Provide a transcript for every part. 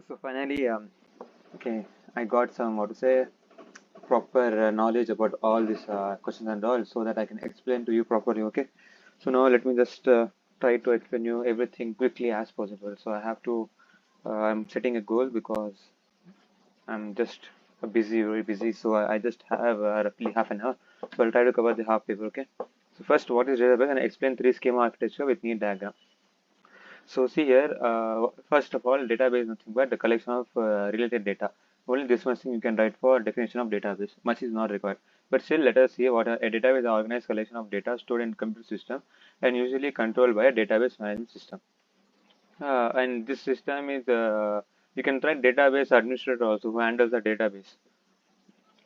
So finally, okay, I got some what to say proper knowledge about all these questions and all, so that I can explain to you properly. Okay, so now let me just try to explain you everything quickly as possible. So I have to. I'm setting a goal because I'm just busy, very busy. So I just have roughly half an hour. So I'll try to cover the half paper. Okay. So first, what is database? And I explain three schema architecture with neat diagram. So see here, first of all, database is nothing but the collection of related data. Only this much thing you can write for definition of database. Much is not required. But still, let us see what a database is: an organized collection of data stored in computer system and usually controlled by a database management system. And this system is you can try database administrator also who handles the database.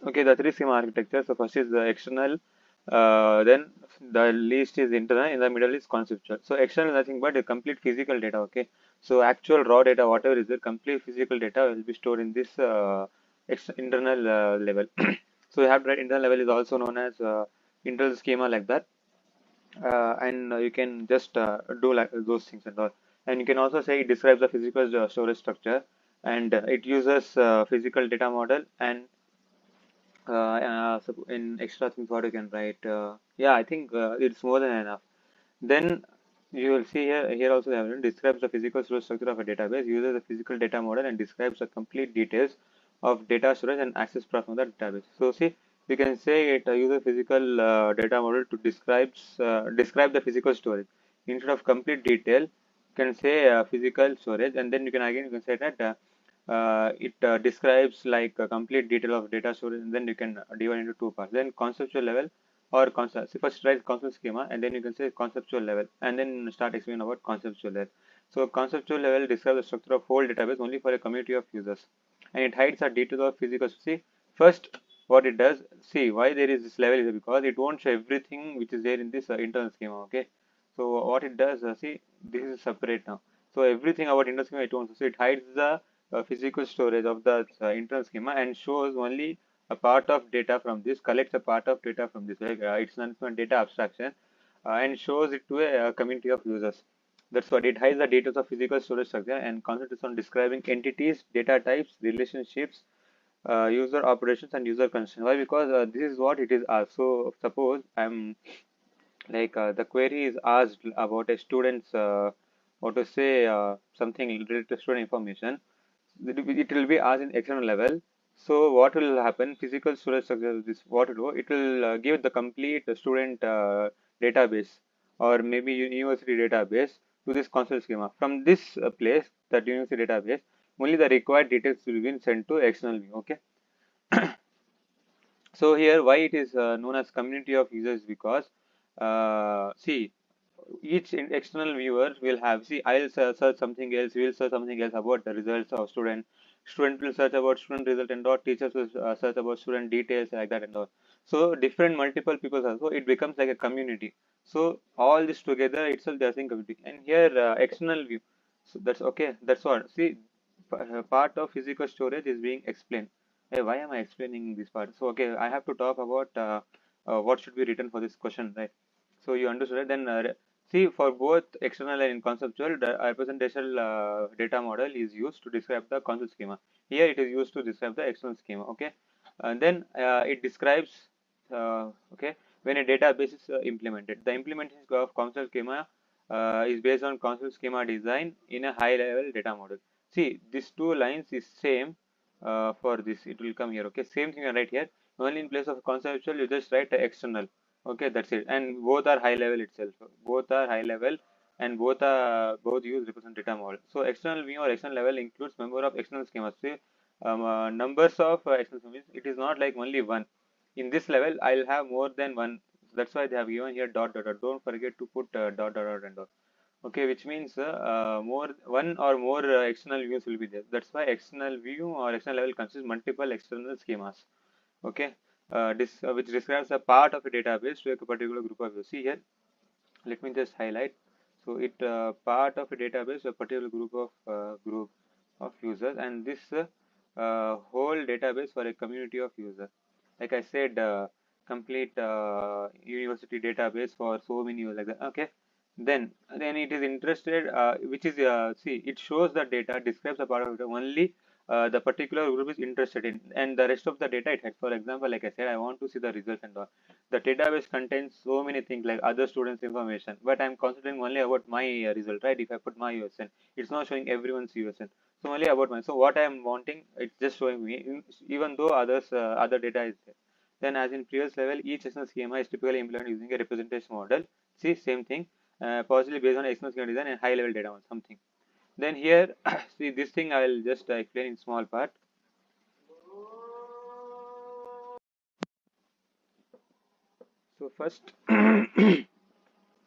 Okay, the three schema architecture. So first is the external, then the least is internal, in the middle is conceptual. So external is nothing but a complete physical data. Okay, so actual raw data, whatever is the complete physical data, will be stored in this internal level. So you have to write internal level is also known as internal schema like that, and you can just do like those things and all. And you can also say it describes the physical storage structure, and it uses physical data model and so in extra things what you can write. Yeah, I think it's more than enough. Then you will see here also the evidence describes the physical storage structure of a database, uses the physical data model and describes the complete details of data storage and access path from the database. So see, we can say it uses physical data model to describe the physical storage. Instead of complete detail, you can say physical storage, and then you can say that it describes like a complete detail of data storage, and then you can divide into two parts. Then conceptual level or concept. So first write concept schema, and then you can say conceptual level, and then start explaining about conceptual level. So conceptual level describes the structure of whole database only for a community of users, and it hides the details of physical. See, first what it does. See why there is this level is because it won't show everything which is there in this internal schema. Okay, so what it does, see, this is separate now. So everything about internal schema it won't. So it hides the physical storage of the internal schema and shows only a part of data from this, collects a part of data from this. Like it's not data abstraction, and shows it to a community of users. That's what it hides the details of physical storage structure and concentrates on describing entities, data types, relationships, user operations, and user constraints. Why? Because this is what it is asked. So suppose I'm like the query is asked about a student's what to say something related to student information. It will be asked in external level. So what will happen? Physical storage structure. This what it will do? It will give the complete student database or maybe university database to this console schema. From this place, that university database, only the required details will be sent to external view. Okay. So here, why it is known as community of users? Because see, each external viewer will have, see, I'll search something else, we'll search something else about the results of student will search about student result and all, teachers will search about student details like that and all. So different multiple people also, it becomes like a community. So all this together itself they are saying community. And here external view, so that's okay, that's what, see, part of physical storage is being explained. Hey, why am I explaining this part? So okay, I have to talk about what should be written for this question, right? So you understood it. Then see, for both external and conceptual, the representational data model is used to describe the concept schema. Here it is used to describe the external schema. Okay, and then it describes okay, when a database is implemented. The implementation of concept schema is based on concept schema design in a high level data model. See, these two lines is same for this. It will come here. Okay, same thing I write here. Only in place of conceptual, you just write external. Okay, that's it. And both are high level itself. Both are high level, and both use represent data model. So external view or external level includes member of external schemas. See, numbers of external schemas. It is not like only one. In this level, I'll have more than one. That's why they have given here dot dot dot. Don't forget to put dot dot dot and dot. Okay, which means more one or more external views will be there. That's why external view or external level consists multiple external schemas. Okay, which describes a part of a database to a particular group of users. See here, let me just highlight. So it part of a database, a particular group of users, and this whole database for a community of users. Like I said, complete university database for so many users like that. Okay, Then it is interested, which is see, it shows the data, describes the part of it only the particular group is interested in, and the rest of the data it has. For example, like I said, I want to see the results and all. The database contains so many things like other students' information, but I'm considering only about my result, right? If I put my USN, it's not showing everyone's USN. So only about mine. So what I'm wanting, it's just showing me, even though others other data is there. Then, as in previous level, each XML schema is typically implemented using a representation model. See, same thing, possibly based on XML schema design and high level data or something. Then here, see this thing I will just explain in small part. So first, in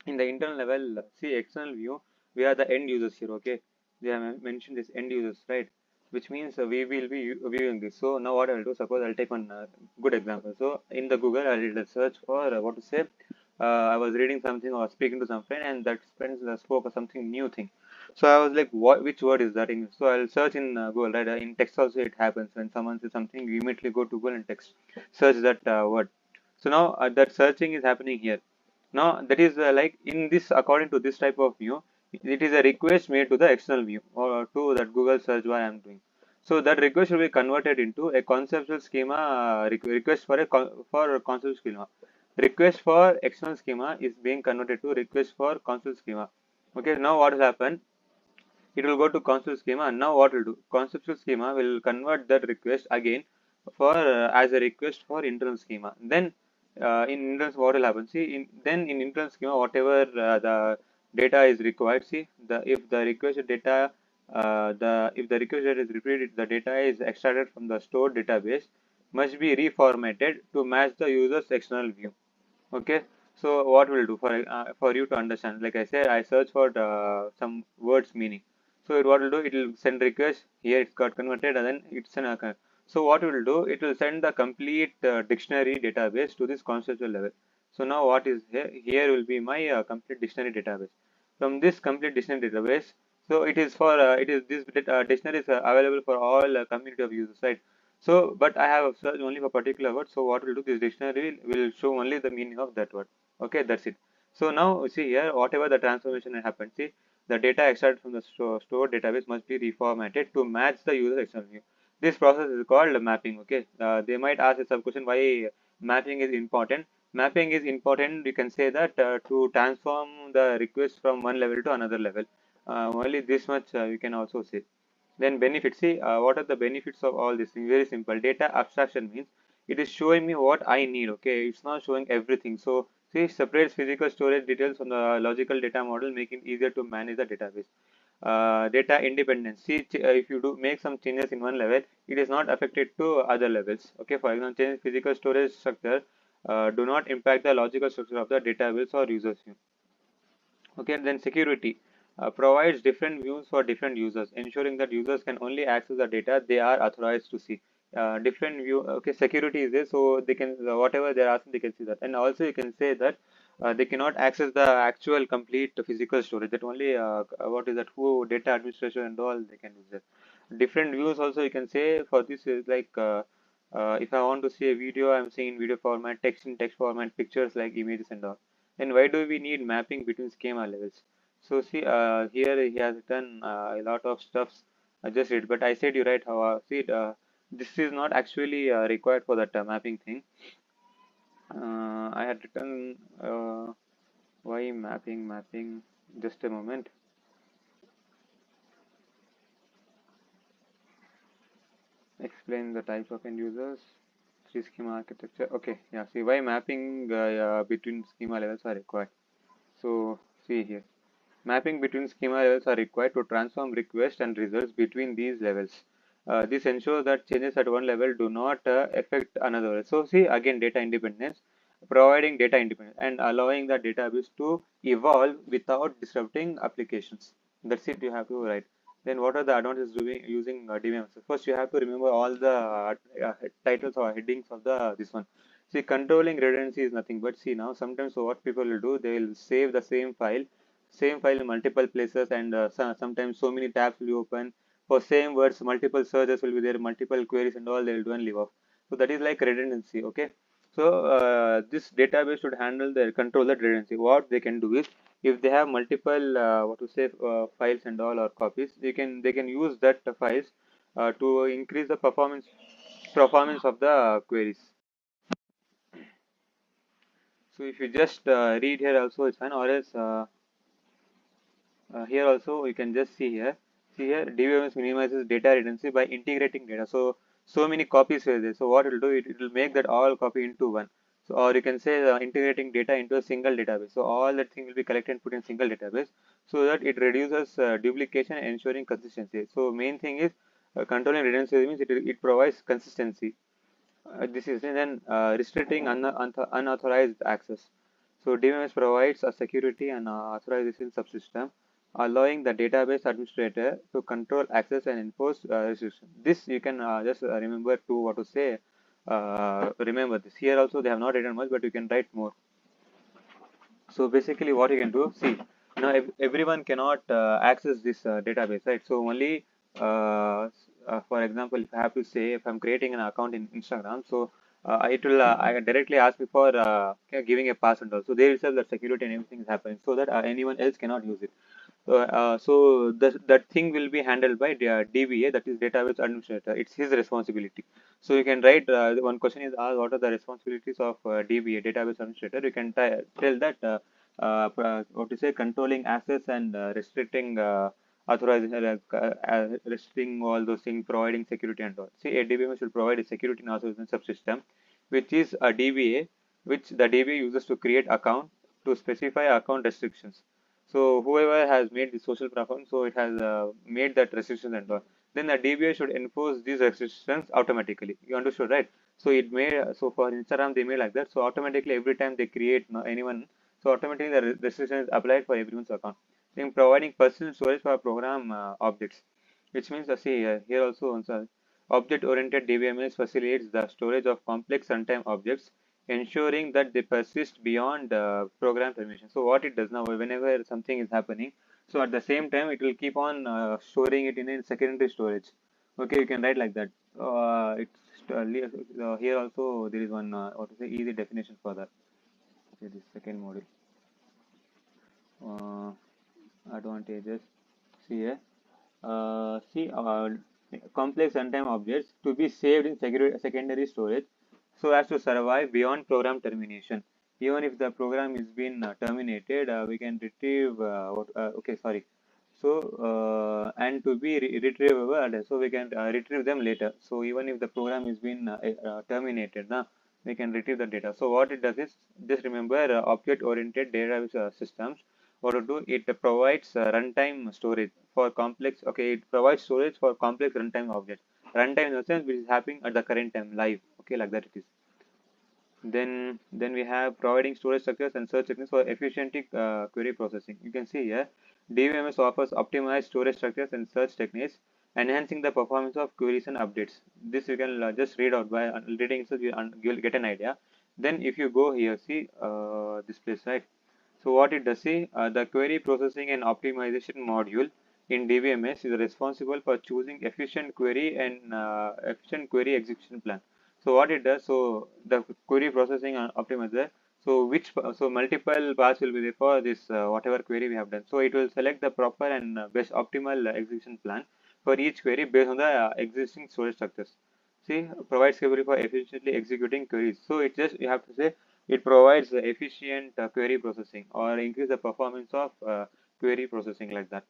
the internal level, see external view, we are the end users here. Okay, they have mentioned this end users, right? Which means we will be viewing this. So now what I will do, suppose I'll take one good example. So in the Google, I did a search for what to say. I was reading something or speaking to some friend, and that friend spoke of something new thing. So I was like, what? Which word is that in? So I'll search in Google, right? In text also it happens when someone says something, you immediately go to Google and text, search that word. So now that searching is happening here. Now that is like in this, according to this type of view, it is a request made to the external view or to that Google search bar I am doing. So that request will be converted into a conceptual schema request for for a conceptual schema. Request for external schema is being converted to request for conceptual schema. Okay, now what will happen? It will go to conceptual schema, and now what will do? Conceptual schema will convert that request again for as a request for internal schema. Then in internal, what will happen? See, then in internal schema, whatever the data is required, see, the if the requested data the if the request data is repeated, the data is extracted from the stored database, must be reformatted to match the user's external view. Okay, so what we'll do for you to understand, like I said, I search for some words meaning. So what will do, it will send request here, it's got converted, and then it's an so what it will do, it will send the complete dictionary database to this conceptual level. So now what is here, here will be my complete dictionary database. From this complete dictionary database, so it is for it is this dictionary is available for all community of users, right? So, but I have searched only for particular word. So what will do, this dictionary will show only the meaning of that word. Okay, that's it. So now see here, whatever the transformation happened, see the data extracted from the stored database must be reformatted to match the user external view. This process is called mapping. Okay, they might ask a sub question why mapping is important. Mapping is important. You can say that to transform the request from one level to another level. Only this much you can also say. Then benefits. See, what are the benefits of all this thing? Very simple. Data abstraction means it is showing me what I need. Okay, it's not showing everything. So see, separates physical storage details from the logical data model, making it easier to manage the database. Data independence. See, if you do make some changes in one level, it is not affected to other levels. Okay, for example, change physical storage structure do not impact the logical structure of the database or users view. Okay, then security provides different views for different users, ensuring that users can only access the data they are authorized to see. Different view, okay, security is there, so they can whatever they're asking, they can see that. And also you can say that they cannot access the actual complete physical storage. That only what is that? Who data administration and all they can use that. Different views also you can say for this is like. If I want to see a video, I'm seeing in video format, text in text format, pictures like images and all. Then why do we need mapping between schema levels? So see, here he has done a lot of stuffs. I just read, but I said you right. How see this is not actually required for that mapping thing. I had written why mapping. Just a moment. Explain the types of end users. Three schema architecture. Okay, yeah. See why mapping between schema levels are required. So see here. Mapping between schema levels are required to transform requests and results between these levels. This ensures that changes at one level do not affect another level. So see again data independence, providing data independence and allowing the database to evolve without disrupting applications. That's it you have to write. Then what are the advantages doing using Dbms? First you have to remember all the titles or headings of the this one. See, controlling redundancy is nothing but see now sometimes so what people will do, they will save the same file in multiple places, and sometimes so many tabs will be open for same words, multiple searches will be there, multiple queries and all they will do and leave off. So that is like redundancy. Okay, So this database should handle the control the redundancy. What they can do is, if they have multiple what to say files and all or copies, they can use that files to increase the performance of the queries. So if you just read here also it's fine, or else here also you can just see here. See here, Dbms minimizes data redundancy by integrating data. So many copies were there. So what it will do, it will make that all copy into one. So or you can say integrating data into a single database. So all that thing will be collected and put in single database, so that it reduces duplication, ensuring consistency. So main thing is controlling redundancy means it provides consistency. This is then restricting unauthorized access. So DBMS provides a security and authorization subsystem, allowing the database administrator to control access and enforce restrictions. This you can just remember to what to say. Remember this. Here also they have not written much, but you can write more. So basically, what you can do, see, now everyone cannot access this database, right? So only, for example, if I have to say, if I'm creating an account in Instagram, so it will I directly ask me for giving a password. Also, they will say that security and everything is happening, so that anyone else cannot use it. So that thing will be handled by the DBA, that is database administrator. It's his responsibility. So you can write one question is asked, what are the responsibilities of DBA, database administrator? You can tell that what to say, controlling access and restricting authorization, restricting all those things, providing security and all. See, a DBM should provide a security and authorization subsystem, which is a DBA, which the DBA uses to create account to specify account restrictions. So whoever has made the social platform, so it has made that restrictions and all. Then the DBA should enforce these restrictions automatically. You understood, right? So it made so for Instagram they made like that. So automatically every time they create anyone, so automatically the restriction is applied for everyone's account. Then providing personal storage for program objects, which means see here also object-oriented DBMS facilitates the storage of complex runtime objects, ensuring that they persist beyond program termination. So what it does now, whenever something is happening, so at the same time it will keep on storing it in a secondary storage. Okay, you can write like that. Here also there is one what to say easy definition for that. Okay, this second module. Uh, Advantages. See here. See complex runtime objects to be saved in secondary storage so as to survive beyond program termination. Even if the program is been terminated, we can retrieve okay, sorry. So and to be retrievable, so we can retrieve them later. So even if the program is been terminated, now we can retrieve the data. So what it does is, just remember object-oriented database systems. What to do? It provides runtime storage for complex. Okay, it provides storage for complex runtime objects. Runtime in the sense which is happening at the current time live. Okay, like that it is. Then we have providing storage structures and search techniques for efficient query processing. You can see here, DBMS offers optimized storage structures and search techniques, enhancing the performance of queries and updates. This you can just read out by reading, so you'll get an idea. Then if you go here, see this place, right? So what it does, see, the query processing and optimization module in DBMS is responsible for choosing efficient query execution plan. So what it does, so the query processing and optimizer, so multiple paths will be there for this whatever query we have done. So it will select the proper and best optimal execution plan for each query based on the existing storage structures. See, provides capability for efficiently executing queries. So it just, you have to say, it provides efficient query processing or increase the performance of query processing, like that.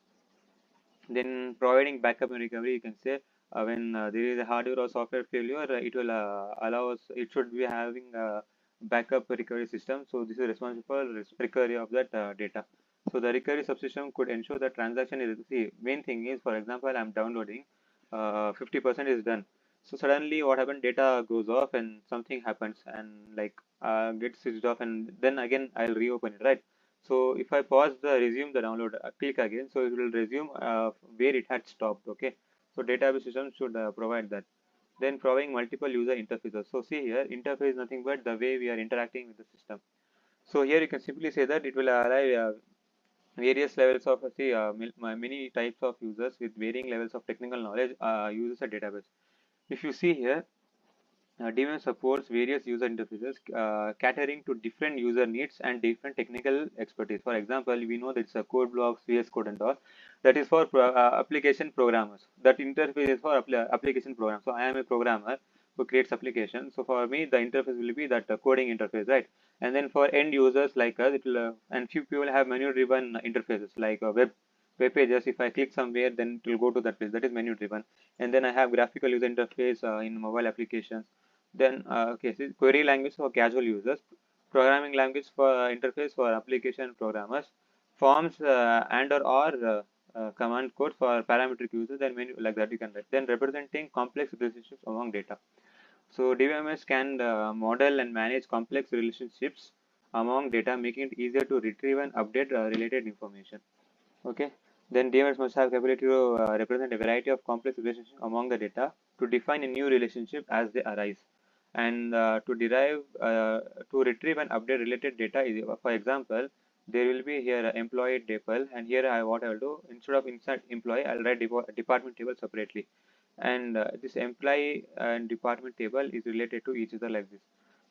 Then providing backup and recovery, you can say when there is a hardware or software failure, it will allow us, it should be having a backup recovery system. So this is responsible for recovery of that data. So the recovery subsystem could ensure that transaction is, see, main thing is, for example, I'm downloading, 50% is done. So suddenly what happened, data goes off and something happens and like gets switched off, and then again I'll reopen it, right? So if I pause the resume the download, click again, so it will resume where it had stopped. Okay. So database system should provide that. Then providing multiple user interfaces. So see here, interface is nothing but the way we are interacting with the system. So here you can simply say that it will allow various levels of see many types of users with varying levels of technical knowledge uses a database. If you see here, Dbms supports various user interfaces catering to different user needs and different technical expertise. For example, we know that it's a code blocks, VS Code and all. That is for application programmers. That interface is for application programs. So I am a programmer who creates applications. So for me, the interface will be that coding interface, right? And then for end users like us, it will and few people have menu-driven interfaces like web pages. If I click somewhere, then it will go to that place. That is menu-driven. And then I have graphical user interface in mobile applications. Then, okay, so query language for casual users, programming language for interface for application programmers, forms and or command code for parametric users, then menu like that you can write. Then representing complex relationships among data. So DBMS can model and manage complex relationships among data, making it easier to retrieve and update related information. Okay. Then DMS must have capability to represent a variety of complex relationships among the data to define a new relationship as they arise, and to retrieve and update related data. For example, there will be here employee table, and here what I will do, instead of insert employee, I'll write department table separately, and this employee and department table is related to each other like this.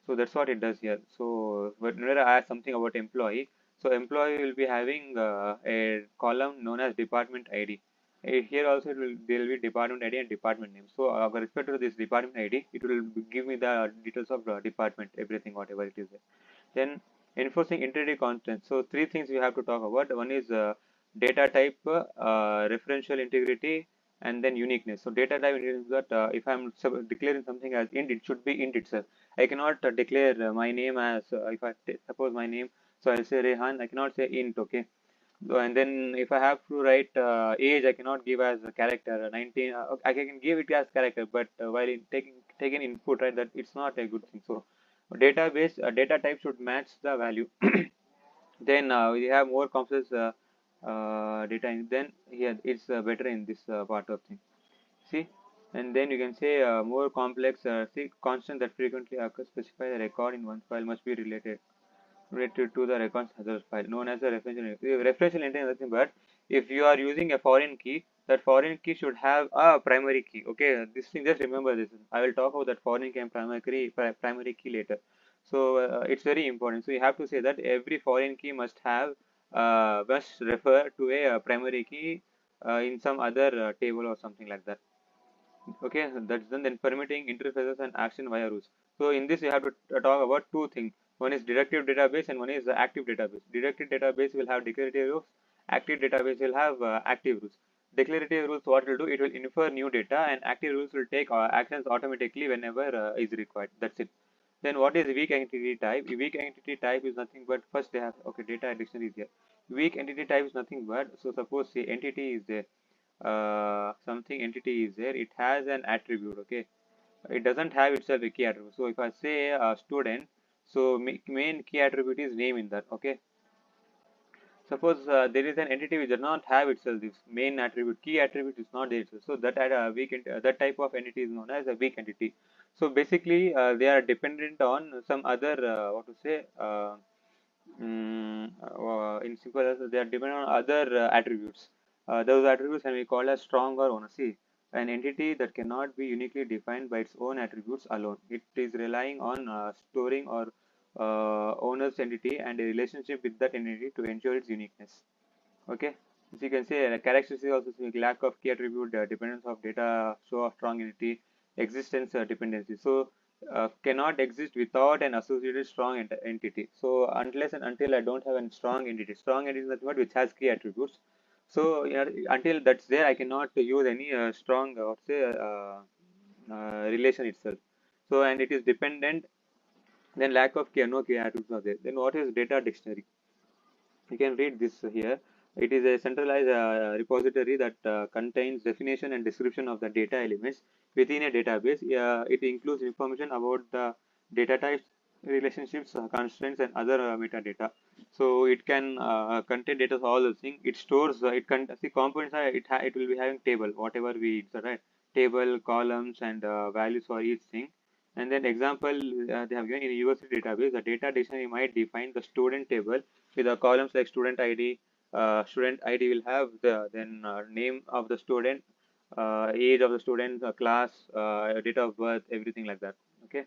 So that's what it does here. So whenever I add something about employee, so employee will be having a column known as department ID. Here also there will be department ID and department name. So with respect to this department ID, it will give me the details of the department, everything, whatever it is there. Then enforcing integrity constants. So three things we have to talk about. One is data type, referential integrity, and then uniqueness. So data type is that if I'm declaring something as int, it should be int itself. I cannot declare my name as if I suppose my name. So I'll say Rehan. I cannot say int. Okay. So, and then if I have to write age, I cannot give as a character 19. I can give it as character, but while in taking input, right, that it's not a good thing. So database data type should match the value. Then we have more complex data. Then here it's better in this part of thing. See, and then you can say more complex. See, constant that frequently occurs specify the record in one file must be related to the records other file known as a referential entity. Referential entity is nothing but if you are using a foreign key, that foreign key should have a primary key. Okay, this thing, just remember this. I will talk about that foreign key and primary key later. So it's very important. So you have to say that every foreign key must have must refer to a primary key in some other table or something like that. Okay, that's done. Then permitting interfaces and action via rules. So in this, you have to talk about two things. One is directive database and one is the active database. Directive database will have declarative rules. Active database will have active rules. Declarative rules, what it will do, it will infer new data, and active rules will take actions automatically whenever is required. That's it. Then what is weak entity type? Weak entity type is nothing but first they have, okay, data dictionary is here. Weak entity type is nothing but, so suppose say entity is there, something entity is there, it has an attribute. Okay, it doesn't have itself a key attribute. So if I say a student, so main key attribute is name in that. Okay, suppose there is an entity which does not have itself this main attribute, key attribute is not there itself. So that that type of entity is known as a weak entity. So basically they are dependent on some other what to say in simple as they are dependent on other attributes. Those attributes can be called as strong or owner. See, an entity that cannot be uniquely defined by its own attributes alone. It is relying on storing or owner's entity and a relationship with that entity to ensure its uniqueness. Okay, so you can say characteristics also say lack of key attribute, dependence of data, show of strong entity, existence dependency. So cannot exist without an associated strong entity. So unless and until I don't have a strong entity is nothing but which has key attributes. So until that's there, I cannot use any strong or say relation itself. So and it is dependent. Then lack of key, no key attributes are there. Then what is data dictionary? You can read this here. It is a centralized repository that contains definition and description of the data elements within a database. It includes information about the data types, relationships, constraints, and other metadata. So it can contain data, all those things. It stores, it can see components. It will be having table, whatever we insert, right? Table, columns, and values for each thing. And then example they have given in a university database. The data dictionary might define the student table with the columns like student ID. Student ID will have the then name of the student, age of the student, class, date of birth, everything like that. Okay.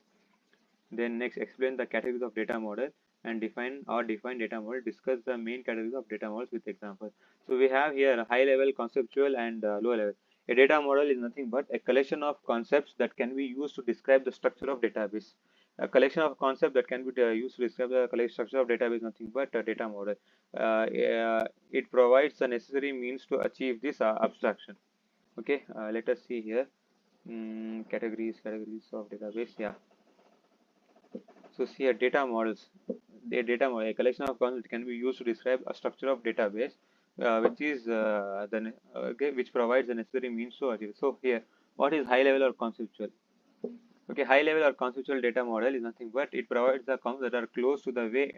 Then next, explain the categories of data model and define data model. Discuss the main categories of data models with examples. So we have here high level, conceptual, and low level. A data model is nothing but a collection of concepts that can be used to describe the structure of database. A collection of concepts that can be used to describe the structure of database, nothing but a data model. It provides the necessary means to achieve this abstraction. Okay, let us see here. Categories of database. Yeah. So see here, data models. The data model, a collection of concepts can be used to describe a structure of database, which provides the necessary means to achieve. So here, what is high level or conceptual? Okay, high level or conceptual data model is nothing but it provides the concepts that are close to the way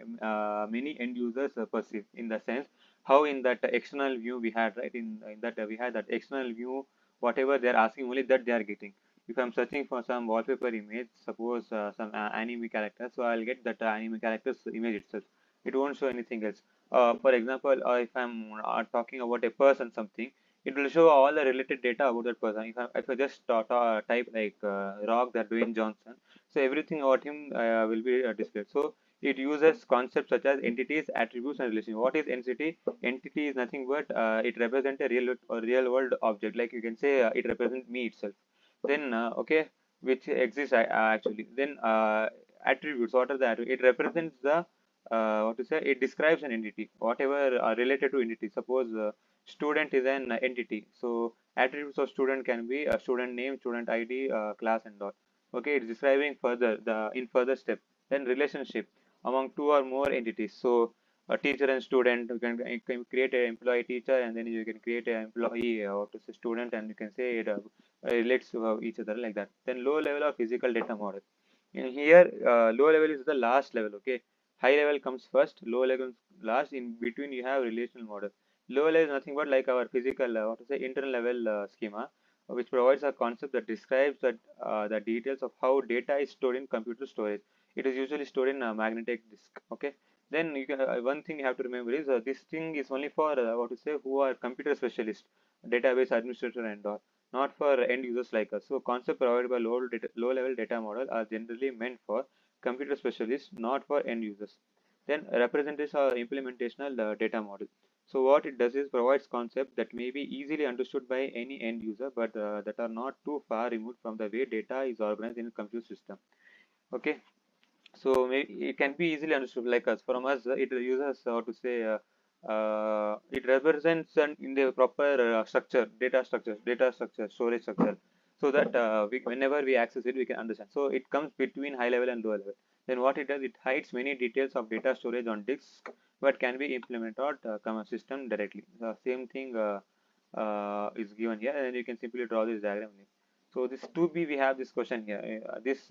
many end users perceive. In the sense, how in that external view we had, right? In that we had that external view, whatever they are asking, only that they are getting. If I'm searching for some wallpaper image, suppose some anime character, so I'll get that anime character's image itself. It won't show anything else. For example, if I'm talking about a person something, it will show all the related data about that person. If I just type like Rock that Dwayne Johnson, so everything about him will be displayed. So it uses concepts such as entities, attributes, and relations. What is entity? Entity is nothing but it represents a real world object. Like you can say, it represents me itself. Then okay, which exists actually. Then attributes. What are the attributes? It represents the what to say? It describes an entity, whatever related to entity. Suppose student is an entity. So attributes of student can be a student name, student ID, class, and all. Okay, it's describing further the in further step. Then relationship among two or more entities. So a teacher and student, you can create an employee teacher, and then you can create an employee or to say student, and you can say it relates to each other like that. Then low level of physical data model. In here, low level is the last level. Okay, high level comes first, low level comes last. In between, you have relational model. Low level is nothing but like our physical, what to say, internal level schema, which provides a concept that describes the details of how data is stored in computer storage. It is usually stored in a magnetic disk. Okay. Then one thing you have to remember is this thing is only for what to say who are computer specialists, database administrator and all, not for end users like us. So concept provided by low level data model are generally meant for computer specialists, not for end users. Then representation or implementational data model. So what it does is provides concepts that may be easily understood by any end user, but that are not too far removed from the way data is organized in a computer system. Okay, so it can be easily understood like us. From us, it uses how to say it represents in the proper data structure, storage structure, so that whenever we access it, we can understand. So it comes between high level and low level. Then what it does, it hides many details of data storage on disk, but can be implemented command system directly. The same thing is given here, and then you can simply draw this diagram. So this 2B, we have this question here. This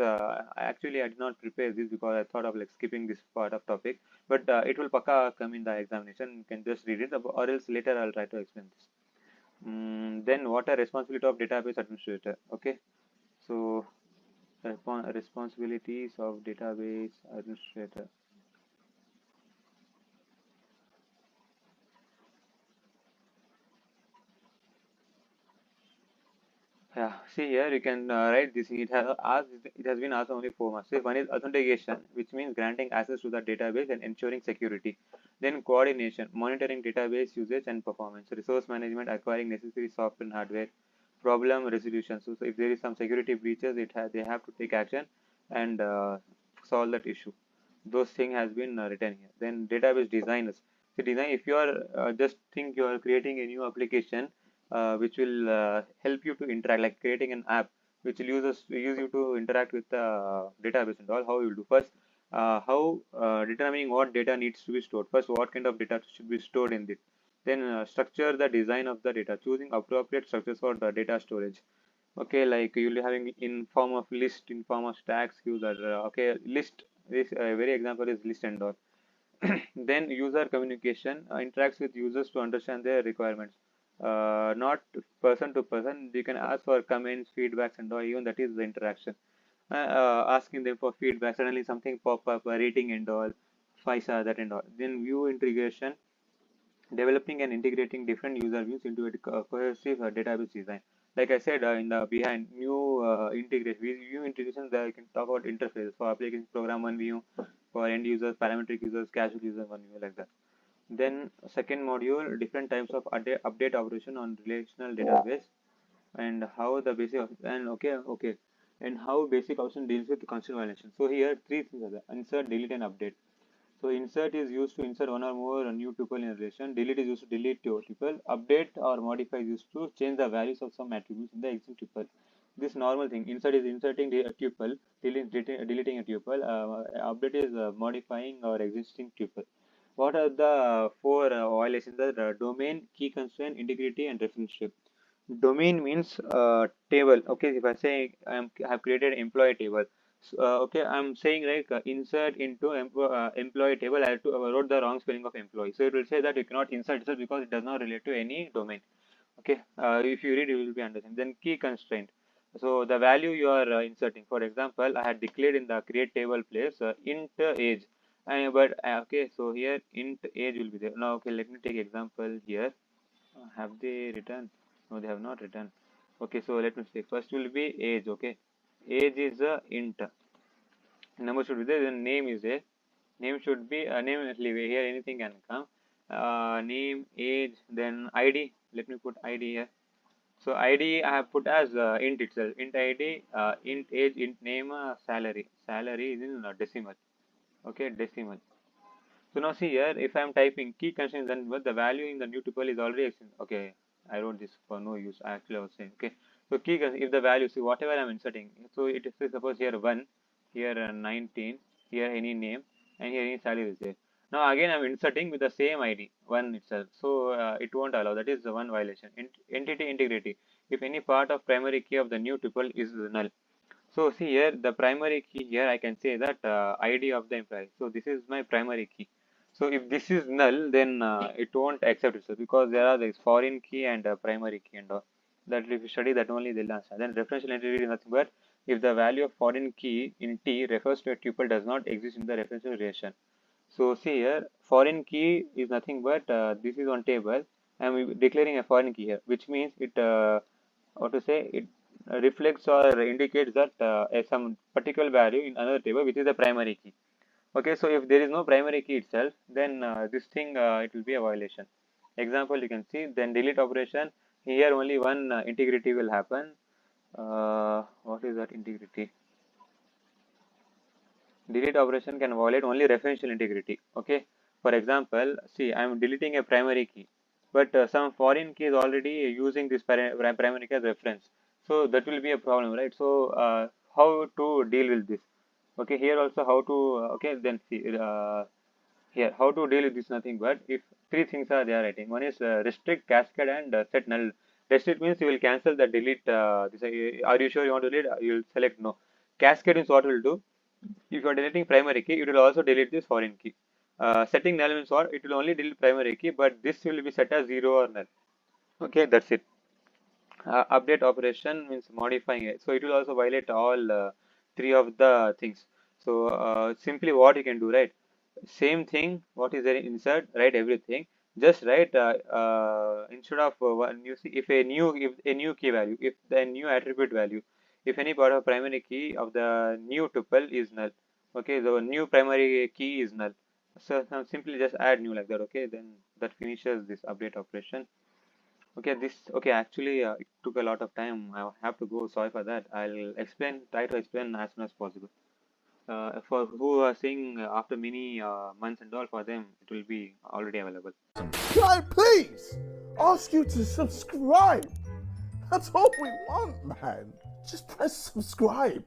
actually I did not prepare this because I thought of like skipping this part of topic, but it will paka come in the examination. You can just read it, or else later I'll try to explain this. Then what are responsibility of database administrator? Okay, so responsibilities of database administrator. Yeah, see here you can write this. It has been asked only 4 marks. So one is authentication, which means granting access to the database and ensuring security. Then coordination, monitoring database usage and performance. Resource management, acquiring necessary software and hardware. Problem resolution. So if there is some security breaches, they have to take action and solve that issue. Those thing has been written here. Then database designers. So design, if you are just think you are creating a new application which will help you to interact, like creating an app which will use you to interact with the database and all. How you will do first? How determining what data needs to be stored. First, what kind of data should be stored in it. Then structure the design of the data, choosing appropriate structures for the data storage. Okay, like you'll be having in form of list, in form of stacks, user. Okay, list. This very example is list and all. Then user communication interacts with users to understand their requirements. Not person to person. You can ask for comments, feedbacks, and all. Even that is the interaction. Asking them for feedback. Suddenly something pop up, rating and all, 5 star that and all. Then view integration, developing and integrating different user views into a cohesive database design. Like I said, in the behind new integration, view integration, there you can talk about interfaces for application program one view, for end users, parametric users, casual users one view, like that. Then second module, different types of update operation on relational database, and how the basic and okay, and how basic operation deals with constant violation. So here three things are there: insert, delete, and update. So insert is used to insert one or more new tuple in a relation. Delete is used to delete your tuple. Update or modify is used to change the values of some attributes in the existing tuple. This normal thing. Insert is inserting a tuple. Deleting a tuple. Update is modifying our existing tuple. What are the four violations? The domain, key constraint, integrity, and reference. Domain means table. Okay, if I say I have created employee table, so, okay, I'm saying like insert into employee table. I wrote the wrong spelling of employee, so it will say that you cannot insert itself because it does not relate to any domain. Okay, if you read, you will be understanding. Then key constraint. So the value you are inserting. For example, I had declared in the create table place int age, but okay, so here int age will be there. Now, okay, let me take example here. Have they written? No, they have not written. Okay, so let me see. First will be age. Okay, age is a int. Number should be there. Then name is a name should be a name. Leave here. Anything can come. Name, age, then ID. Let me put ID here. So ID I have put as int itself. Int ID, int age, int name, salary. Salary is in decimal. Okay, decimal. So now see here, if I am typing key constraints, then the value in the new tuple is already existing. Okay, I wrote this for no use. Actually, I was saying, okay. So key if the value, see whatever I'm inserting. So it is suppose here 1, here 19, here any name, and here any salary is there. Now again I'm inserting with the same ID, 1 itself. So it won't allow. That is the one violation. Entity integrity. If any part of primary key of the new tuple is null. So see here, the primary key here, I can say that ID of the employee. So this is my primary key. So if this is null, then it won't accept it. So because there are this foreign key and primary key and all. That if you study that only, they'll answer. Then referential integrity is nothing but if the value of foreign key in T refers to a tuple does not exist in the referential relation. So see here, foreign key is nothing but this is on table. I am declaring a foreign key here, which means it what to say it reflects or indicates that some particular value in another table, which is the primary key. Okay, so if there is no primary key itself, then this thing it will be a violation. Example you can see. Then delete operation. Here only one integrity will happen. What is that integrity? Delete operation can violate only referential integrity. Okay, for example, see I am deleting a primary key, but some foreign key is already using this primary key as reference, so that will be a problem, right? So how to deal with this? Okay, here also how to okay, then see here how to deal with this, nothing but if three things are there writing. One is restrict, cascade, and set null. Restrict means you will cancel the delete this, are you sure you want to delete? You will select no. Cascade is what will do. If you are deleting primary key, it will also delete this foreign key. Setting null means what? It will only delete primary key, but this will be set as 0 or null. Okay, that's it. Update operation means modifying it. So it will also violate all three of the things. So simply what you can do, right? Same thing. What is there? Insert. Write everything. Just write instead of one. You see, if a new key value, if the new attribute value, if any part of primary key of the new tuple is null. Okay, the new primary key is null. So now simply just add new like that. Okay, then that finishes this update operation. Okay, actually it took a lot of time. I have to go. Sorry for that. Try to explain as soon as possible. For who are seeing after many months and all, for them it will be already available. Can I please ask you to subscribe? That's all we want, man. Just press subscribe.